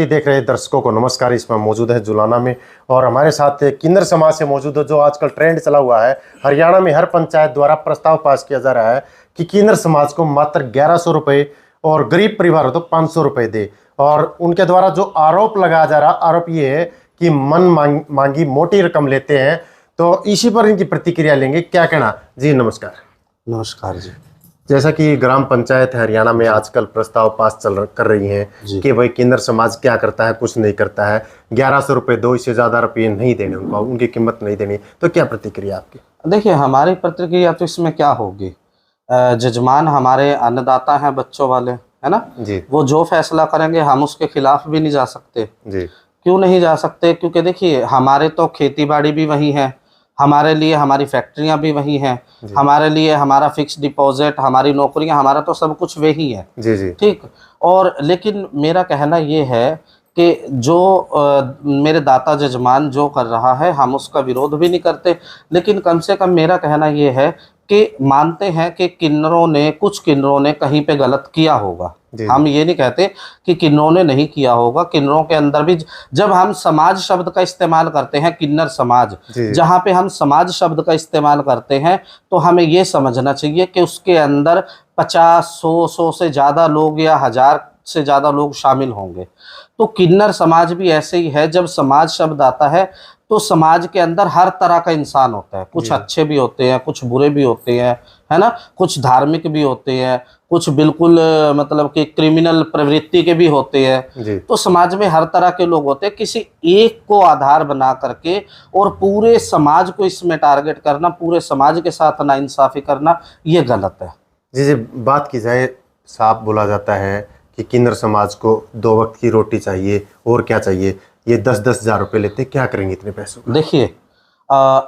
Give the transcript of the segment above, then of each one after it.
शक्ति देख रहे दर्शकों को नमस्कार। इसमें मौजूद है जुलाना में और हमारे साथ किन्नर समाज से मौजूद है, जो आजकल ट्रेंड चला हुआ है। हरियाणा में हर पंचायत द्वारा प्रस्ताव पास किया जा रहा है कि किन्नर समाज को मात्र 1100 रुपये और गरीब परिवार हो तो 500 रुपये दे। और उनके द्वारा जो आरोप लगाया जा रहा, आरोप ये है कि मन मांगी मोटी रकम लेते हैं। तो इसी पर इनकी प्रतिक्रिया लेंगे, क्या कहना जी। नमस्कार। नमस्कार जी। जैसा कि ग्राम पंचायत हरियाणा में आजकल प्रस्ताव पास कर रही हैं कि भाई किन्नर समाज क्या करता है, कुछ नहीं करता है, 1100 रुपये दो, इससे ज़्यादा रुपये नहीं देने उनको, उनकी कीमत नहीं देनी। तो क्या प्रतिक्रिया आपकी? देखिए, हमारी प्रतिक्रिया तो इसमें क्या होगी, जजमान हमारे अन्नदाता हैं, बच्चों वाले, है ना जी। वो जो फैसला करेंगे हम उसके खिलाफ भी नहीं जा सकते जी। क्यों नहीं जा सकते? क्योंकि देखिए, हमारे तो खेती बाड़ी भी वही है, हमारे लिए हमारी फैक्ट्रियां भी वही हैं, हमारे लिए हमारा फिक्स डिपॉजिट, हमारी नौकरियां, हमारा तो सब कुछ वही है। जी जी। ठीक। और लेकिन मेरा कहना ये है कि जो मेरे दाता जजमान जो कर रहा है हम उसका विरोध भी नहीं करते, लेकिन कम से कम मेरा कहना ये है कि मानते हैं कि कुछ किन्नरों ने कहीं पे गलत किया होगा। हम ये नहीं कहते कि किन्नरों ने नहीं किया होगा, किन्नरों के अंदर भी, जब हम समाज शब्द का इस्तेमाल करते हैं, किन्नर समाज, जहाँ पे हम समाज शब्द का इस्तेमाल करते हैं, तो हमें ये समझना चाहिए कि उसके अंदर 50, 100 से ज़्यादा लोग या 1000 से ज़्यादा लोग शामिल होंगे। तो किन्नर समाज भी ऐसे ही है। जब समाज शब्द आता है तो समाज के अंदर हर तरह का इंसान होता है, कुछ अच्छे भी होते हैं, कुछ बुरे भी होते हैं, है ना, कुछ धार्मिक भी होते हैं, कुछ बिल्कुल मतलब कि क्रिमिनल प्रवृत्ति के भी होते हैं। तो समाज में हर तरह के लोग होते हैं। किसी एक को आधार बना करके और पूरे समाज को इसमें टारगेट करना, पूरे समाज के साथ नाइंसाफी करना, ये गलत है। जी जी। बात की जाए, साफ बोला जाता है कि किन्नर समाज को 2 वक्त की रोटी चाहिए, और क्या चाहिए। ये 10-10 हज़ार रुपये लेते, क्या करेंगे इतने पैसों का? देखिए,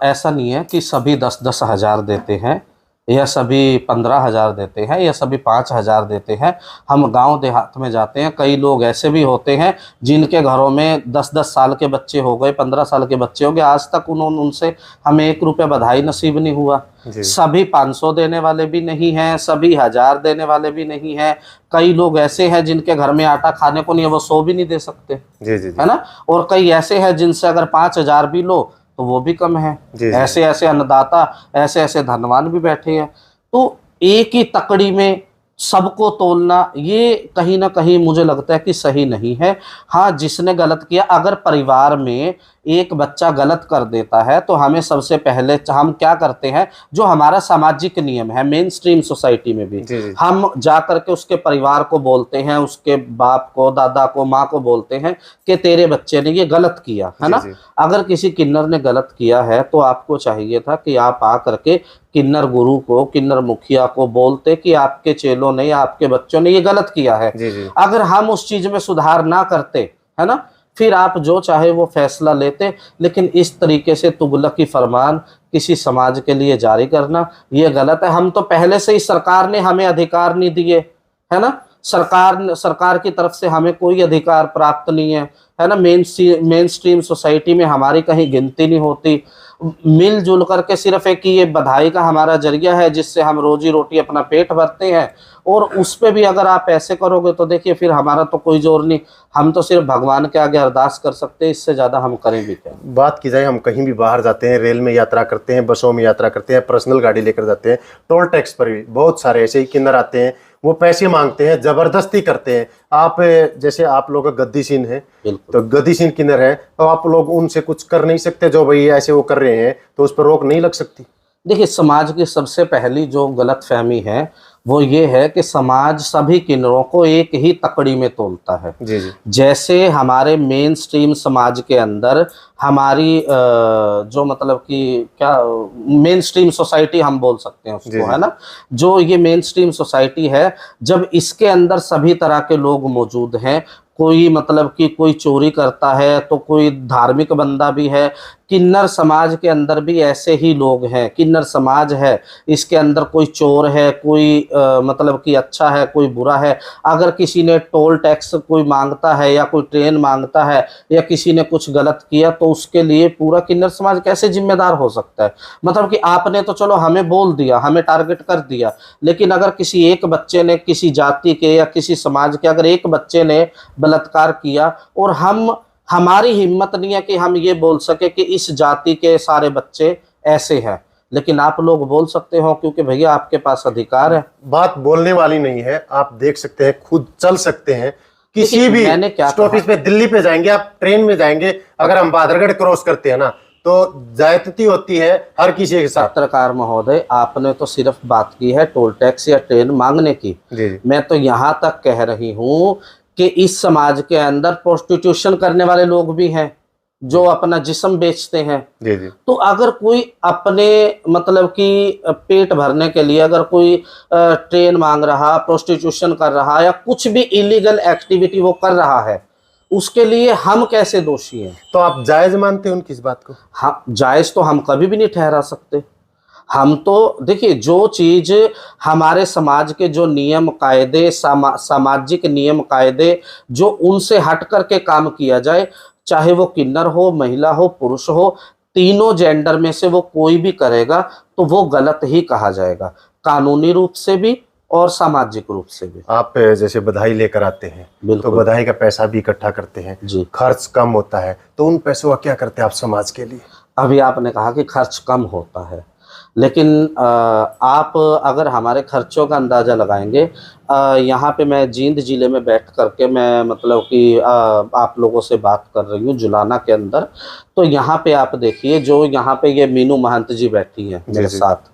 ऐसा नहीं है कि सभी 10-10 हज़ार देते हैं, या सभी 15,000 देते हैं, या सभी 5,000 देते हैं। हम गांव देहात में जाते हैं, कई लोग ऐसे भी होते हैं जिनके घरों में 10-10 साल के बच्चे हो गए, 15 साल के बच्चे हो गए, आज तक उनसे हमें 1 रुपया बधाई नसीब नहीं हुआ। सभी 500 देने वाले भी नहीं हैं, सभी 1000 देने वाले भी नहीं हैं। कई लोग ऐसे हैं जिनके घर में आटा खाने को नहीं है, वो 100 भी नहीं दे सकते। जी जी। है ना। और कई ऐसे हैं जिनसे अगर 5,000 भी लो तो वो भी कम है। ऐसे ऐसे अन्नदाता, ऐसे ऐसे धनवान भी बैठे हैं। तो एक ही तकड़ी में सबको तोलना, ये कहीं ना कहीं मुझे लगता है कि सही नहीं है। हाँ, जिसने गलत किया, अगर परिवार में एक बच्चा गलत कर देता है तो हमें सबसे पहले हम क्या करते हैं, जो हमारा सामाजिक नियम है, मेन स्ट्रीम सोसाइटी में भी हम जा करके उसके परिवार को बोलते हैं, उसके बाप को, दादा को, माँ को बोलते हैं कि तेरे बच्चे ने ये गलत किया, है ना। अगर किसी किन्नर ने गलत किया है तो आपको चाहिए था कि आप आ करके किन्नर गुरु को, किन्नर मुखिया को बोलते कि आपके चेलों ने या आपके बच्चों ने ये गलत किया है। अगर हम उस चीज में सुधार ना करते, है ना, फिर आप जो चाहे वो फैसला लेते। लेकिन इस तरीके से तुगलकी फरमान किसी समाज के लिए जारी करना, ये गलत है। हम तो पहले से ही, सरकार ने हमें अधिकार नहीं दिए, है ना, सरकार की तरफ से हमें कोई अधिकार प्राप्त नहीं है ना। मेन स्ट्रीम सोसाइटी में हमारी कहीं गिनती नहीं होती। मिलजुल करके सिर्फ एक ये बधाई का हमारा जरिया है जिससे हम रोजी रोटी अपना पेट भरते हैं, और उस पे भी अगर आप ऐसे करोगे तो देखिए फिर हमारा तो कोई जोर नहीं। हम तो सिर्फ भगवान के आगे अरदास कर सकते हैं, इससे ज़्यादा हम करें भी क्या। बात की जाए, हम कहीं भी बाहर जाते हैं, रेल में यात्रा करते हैं, बसों में यात्रा करते हैं, पर्सनल गाड़ी लेकर जाते हैं, टोल टैक्स पर भी बहुत सारे ऐसे ही किन्नर आते हैं, वो पैसे मांगते हैं, जबरदस्ती करते हैं। आप जैसे आप लोग गद्दी सीन है, तो गद्दी सीन किन्नर है, तो आप लोग उनसे कुछ कर नहीं सकते? जो भाई ऐसे वो कर रहे हैं तो उस पर रोक नहीं लग सकती? देखिए, समाज की सबसे पहली जो गलत फहमी है वो ये है कि समाज सभी किन्नरों को एक ही तकड़ी में तोलता है। जैसे हमारे मेन स्ट्रीम समाज के अंदर हमारी जो मतलब कि क्या मेन स्ट्रीम सोसाइटी हम बोल सकते हैं उसको, है ना, जो ये मेन स्ट्रीम सोसाइटी है, जब इसके अंदर सभी तरह के लोग मौजूद हैं, कोई मतलब कि कोई चोरी करता है तो कोई धार्मिक बंदा भी है, किन्नर समाज के अंदर भी ऐसे ही लोग हैं। किन्नर समाज है, इसके अंदर कोई चोर है, कोई मतलब कि अच्छा है, कोई बुरा है। अगर किसी ने टोल टैक्स कोई मांगता है, या कोई ट्रेन मांगता है, या किसी ने कुछ गलत किया, तो उसके लिए पूरा किन्नर समाज कैसे जिम्मेदार हो सकता है? मतलब कि आपने तो चलो हमें बोल दिया, हमें टारगेट कर दिया, लेकिन अगर किसी एक बच्चे ने, किसी जाति के या किसी समाज के अगर एक बच्चे ने बलात्कार किया और हमारी हिम्मत नहीं है कि हम ये बोल सके कि इस जाति के सारे बच्चे ऐसे हैं, लेकिन आप लोग बोल सकते हो क्योंकि भैया आपके पास अधिकार है। बात बोलने वाली नहीं है, आप देख सकते हैं, खुद चल सकते हैं, किसी भी मैंने क्या स्टॉपेज पे, दिल्ली पे जाएंगे आप, ट्रेन में जाएंगे, अगर हम बहादुरगढ़ क्रॉस करते हैं ना तो ज्यादती होती है हर किसी के साथ। पत्रकार महोदय, आपने तो सिर्फ बात की है टोल टैक्स या ट्रेन मांगने की। जी। मैं तो यहाँ तक कह रही हूँ कि इस समाज के अंदर प्रोस्टिट्यूशन करने वाले लोग भी हैं जो अपना जिस्म बेचते हैं। जी जी। तो अगर कोई अपने मतलब कि पेट भरने के लिए अगर कोई ट्रेन मांग रहा, प्रोस्टिट्यूशन कर रहा या कुछ भी इलीगल एक्टिविटी वो कर रहा है, उसके लिए हम कैसे दोषी हैं? तो आप जायज मानते हैं उनकी इस बात को? हाँ, जायज तो हम कभी भी नहीं ठहरा सकते। हम तो देखिए, जो चीज हमारे समाज के जो नियम कायदे, सामाजिक नियम कायदे, जो उनसे हट करके काम किया जाए, चाहे वो किन्नर हो, महिला हो, पुरुष हो, तीनों जेंडर में से वो कोई भी करेगा तो वो गलत ही कहा जाएगा, कानूनी रूप से भी और सामाजिक रूप से भी। आप जैसे बधाई लेकर आते हैं तो बधाई का पैसा भी इकट्ठा करते हैं जी, खर्च कम होता है, तो उन पैसों का क्या करते हैं आप समाज के लिए? अभी आपने कहा कि खर्च कम होता है, लेकिन आप अगर हमारे खर्चों का अंदाज़ा लगाएंगे, यहाँ पे मैं जींद ज़िले में बैठ करके मैं मतलब कि आप लोगों से बात कर रही हूँ जुलाना के अंदर, तो यहाँ पे आप देखिए, जो यहाँ पे ये मीनू महंत जी बैठी हैं मेरे साथ,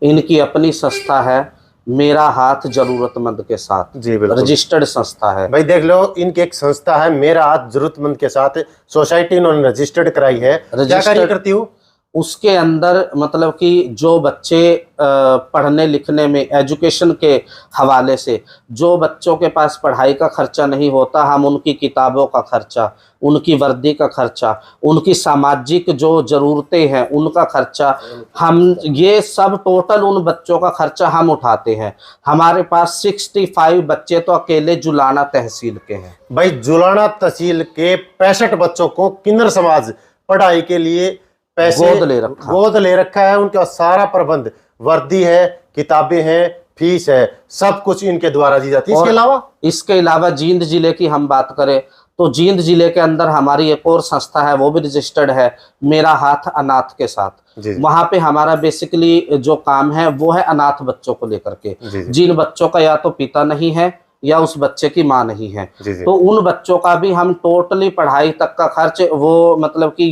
इनकी अपनी संस्था है मेरा हाथ जरूरतमंद के साथ। जी बिल्कुल, रजिस्टर्ड संस्था है भाई। देख लो, इनकी एक संस्था है मेरा हाथ जरूरतमंद के साथ, सोसाइटी इन्होंने रजिस्टर्ड कराई है। क्या कार्य करती हूँ? उसके अंदर मतलब कि जो बच्चे पढ़ने लिखने में, एजुकेशन के हवाले से जो बच्चों के पास पढ़ाई का खर्चा नहीं होता, हम उनकी किताबों का खर्चा, उनकी वर्दी का खर्चा, उनकी सामाजिक जो ज़रूरतें हैं उनका खर्चा, हम ये सब टोटल उन बच्चों का खर्चा हम उठाते हैं। हमारे पास 65 बच्चे तो अकेले जुलाना तहसील के हैं। भाई, जुलाना तहसील के 65 बच्चों को किन्नर समाज पढ़ाई के लिए पैसे गोद ले रखा है। उनका सारा प्रबंध, वर्दी है, किताबें हैं, फीस है, सब कुछ इनके द्वारा दी जाती है। इसके अलावा जींद जिले की हम बात करें तो जींद जिले के अंदर हमारी एक और संस्था है, वो भी रजिस्टर्ड है, मेरा हाथ अनाथ के साथ। वहां पे हमारा बेसिकली जो काम है वो है अनाथ बच्चों को लेकर के, जिन बच्चों का या तो पिता नहीं है या उस बच्चे की मां नहीं है, तो उन बच्चों का भी हम टोटली पढ़ाई तक का खर्च, वो मतलब कि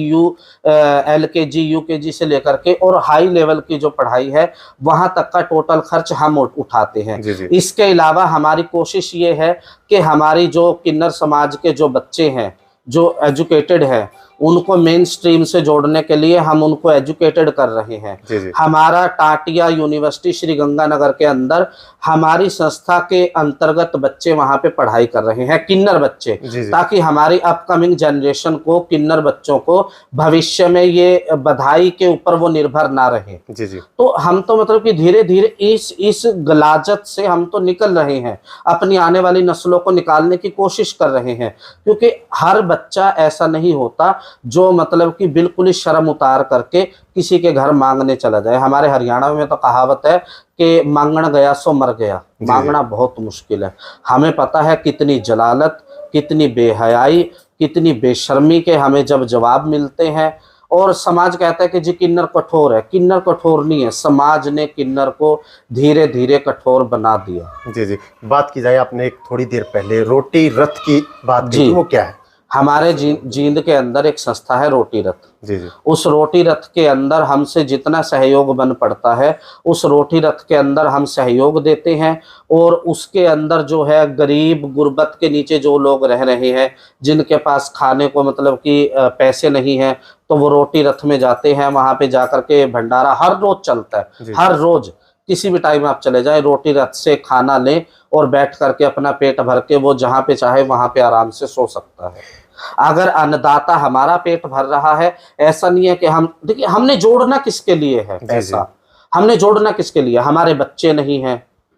LKG UKG से लेकर के और हाई लेवल की जो पढ़ाई है वहां तक का टोटल खर्च हम उठाते हैं। इसके अलावा हमारी कोशिश ये है कि हमारी जो किन्नर समाज के जो बच्चे हैं जो एजुकेटेड है उनको मेन स्ट्रीम से जोड़ने के लिए हम उनको एजुकेटेड कर रहे हैं। हमारा टाटिया यूनिवर्सिटी श्री गंगानगर के अंदर हमारी संस्था के अंतर्गत बच्चे वहां पे पढ़ाई कर रहे हैं, किन्नर बच्चे, ताकि हमारी अपकमिंग जनरेशन को, किन्नर बच्चों को भविष्य में ये बधाई के ऊपर वो निर्भर ना रहे। तो हम तो मतलब कि धीरे धीरे इस गलाजत से हम तो निकल रहे हैं, अपनी आने वाली नस्लों को निकालने की कोशिश कर रहे हैं, क्योंकि हर बच्चा ऐसा नहीं होता जो मतलब कि बिल्कुल ही शर्म उतार करके किसी के घर मांगने चला जाए। हमारे हरियाणा में तो कहावत है कि मांगण गया सो मर गया। मांगना बहुत मुश्किल है। हमें पता है कितनी जलालत, कितनी बेहयाई, कितनी बेशर्मी के हमें जब जवाब मिलते हैं। और समाज कहता है कि जी किन्नर कठोर है। किन्नर कठोर नहीं है, समाज ने किन्नर को धीरे धीरे कठोर बना दिया। जी। बात की जाए, आपने एक थोड़ी देर पहले रोटी रथ की बात की, वो क्या है? हमारे जींद के अंदर एक संस्था है रोटी रथ। उस रोटी रथ के अंदर हमसे जितना सहयोग बन पड़ता है उस रोटी रथ के अंदर हम सहयोग देते हैं। और उसके अंदर जो है गरीब गुर्बत के नीचे जो लोग रह रहे हैं, जिनके पास खाने को मतलब कि पैसे नहीं है, तो वो रोटी रथ में जाते हैं। वहां पे जाकर के भंडारा हर रोज चलता है, हर रोज किसी भी टाइम आप चले जाएं, रोटी रथ से खाना लें और बैठ करके अपना पेट भर के वो जहाँ पे चाहे वहां पे आराम से सो सकता है। अगर अन्नदाता हमारा पेट भर रहा है, ऐसा नहीं है कि हम, देखिए हमने जोड़ना किसके लिए है पैसा, हमने जोड़ना किसके लिए? हमारे बच्चे नहीं है,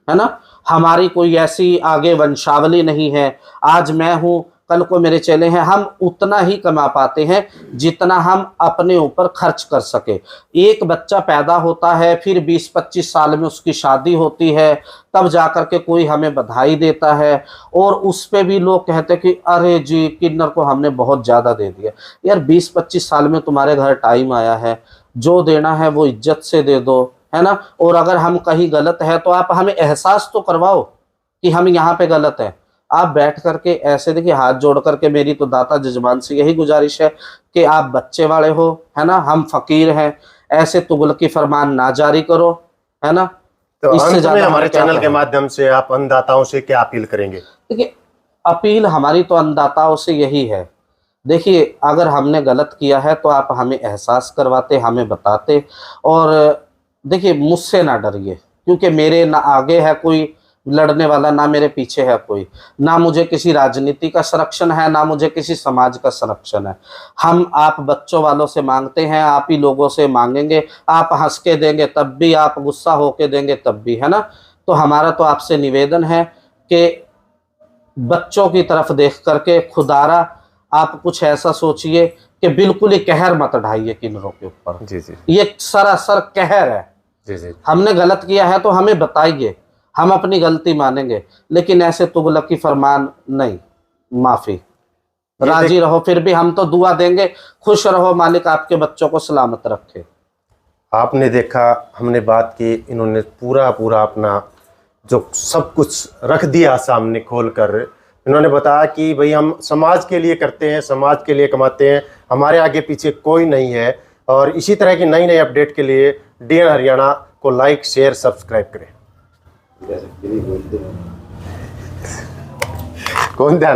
है ना, हमारी कोई ऐसी आगे वंशावली नहीं है। आज मैं हूं, कल को मेरे चेले हैं, हम उतना ही कमा पाते हैं जितना हम अपने ऊपर खर्च कर सके। एक बच्चा पैदा होता है, फिर 20-25 साल में उसकी शादी होती है, तब जाकर के कोई हमें बधाई देता है, और उस पे भी लोग कहते हैं कि अरे जी किन्नर को हमने बहुत ज़्यादा दे दिया। यार 20-25 साल में तुम्हारे घर टाइम आया है, जो देना है वो इज्जत से दे दो, है ना। और अगर हम कहीं गलत है तो आप हमें एहसास तो करवाओ कि हम यहाँ पे गलत है। आप बैठ करके ऐसे देखिए, हाथ जोड़ करके मेरी तो दाता जजमान से यही गुजारिश है कि आप बच्चे वाले हो, है ना, हम फकीर हैं, ऐसे तुगलकी फरमान ना जारी करो, है ना। तो इससे अंत में ज्यादा हमारे क्या चैनल के कहें? माध्यम से आप अन्नदाताओं से क्या अपील करेंगे? देखिए, अपील हमारी तो अन्नदाताओं से यही है, देखिए अगर हमने गलत किया है तो आप हमें एहसास करवाते, हमें बताते, और देखिए मुझसे ना डरिए, क्योंकि मेरे ना आगे है कोई लड़ने वाला, ना मेरे पीछे है कोई, ना मुझे किसी राजनीति का संरक्षण है, ना मुझे किसी समाज का संरक्षण है। हम आप बच्चों वालों से मांगते हैं, आप ही लोगों से मांगेंगे, आप हंस के देंगे तब भी, आप गुस्सा होके देंगे तब भी, है ना। तो हमारा तो आपसे निवेदन है कि बच्चों की तरफ देख करके खुदारा आप कुछ ऐसा सोचिए कि बिल्कुल ही कहर मत ढाइए किन्नरों के ऊपर। जी जी ये सरासर कहर है। जी जी हमने गलत किया है तो हमें बताइए, हम अपनी गलती मानेंगे, लेकिन ऐसे तुगलकी फरमान नहीं, माफी। राजी रहो, फिर भी हम तो दुआ देंगे, खुश रहो, मालिक आपके बच्चों को सलामत रखे। आपने देखा, हमने बात की, इन्होंने पूरा पूरा अपना जो सब कुछ रख दिया सामने खोल कर। इन्होंने बताया कि भाई हम समाज के लिए करते हैं, समाज के लिए कमाते हैं, हमारे आगे पीछे कोई नहीं है। और इसी तरह की नई नई अपडेट के लिए DN हरियाणा को लाइक शेयर सब्सक्राइब करें। कौन ध्यान